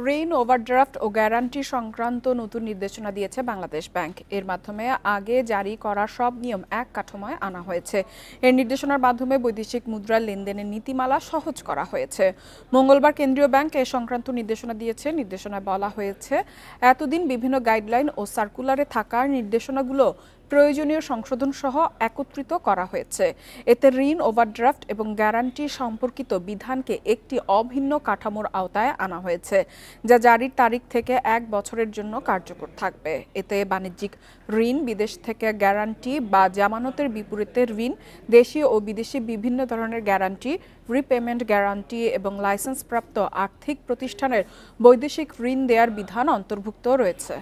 ঋণ ওভারড্রাফট ও গ্যারান্টি সংক্রান্ত নতুন নির্দেশনা দিয়েছে বাংলাদেশ ব্যাংক। এর মাধ্যমে আগে জারি করা সব নিয়ম এক কাঠামোয় আনা হয়েছে। এর নির্দেশনার মাধ্যমে বৈদেশিক মুদ্রার লেনদেনের নীতিমালা সহজ করা হয়েছে। মঙ্গলবার কেন্দ্রীয় ব্যাংক এ সংক্রান্ত নির্দেশনা দিয়েছে। নির্দেশনায় বলা হয়েছে, এতদিন বিভিন্ন গাইডলাইন ও সার্কুলারে থাকা নির্দেশনাগুলো প্রয়োজনীয় সংশোধন সহ একত্রিত করা হয়েছে। এতে ঋণ ওভারড্রাফট এবং গ্যারান্টি সম্পর্কিত বিধানকে একটি অভিন্ন কাঠামোর আওতায় আনা হয়েছে, যা জারির তারিখ থেকে ১ বছরের জন্য কার্যকর থাকবে। এতে বাণিজ্যিক ঋণ, বিদেশ থেকে গ্যারান্টি বা জামানতের বিপরীতে ঋণ, দেশীয় ও বিদেশি বিভিন্ন ধরনের গ্যারান্টি, রিপেমেন্ট গ্যারান্টি এবং লাইসেন্সপ্রাপ্ত আর্থিক প্রতিষ্ঠানের বৈদেশিক ঋণ দেওয়ার বিধান অন্তর্ভুক্ত রয়েছে।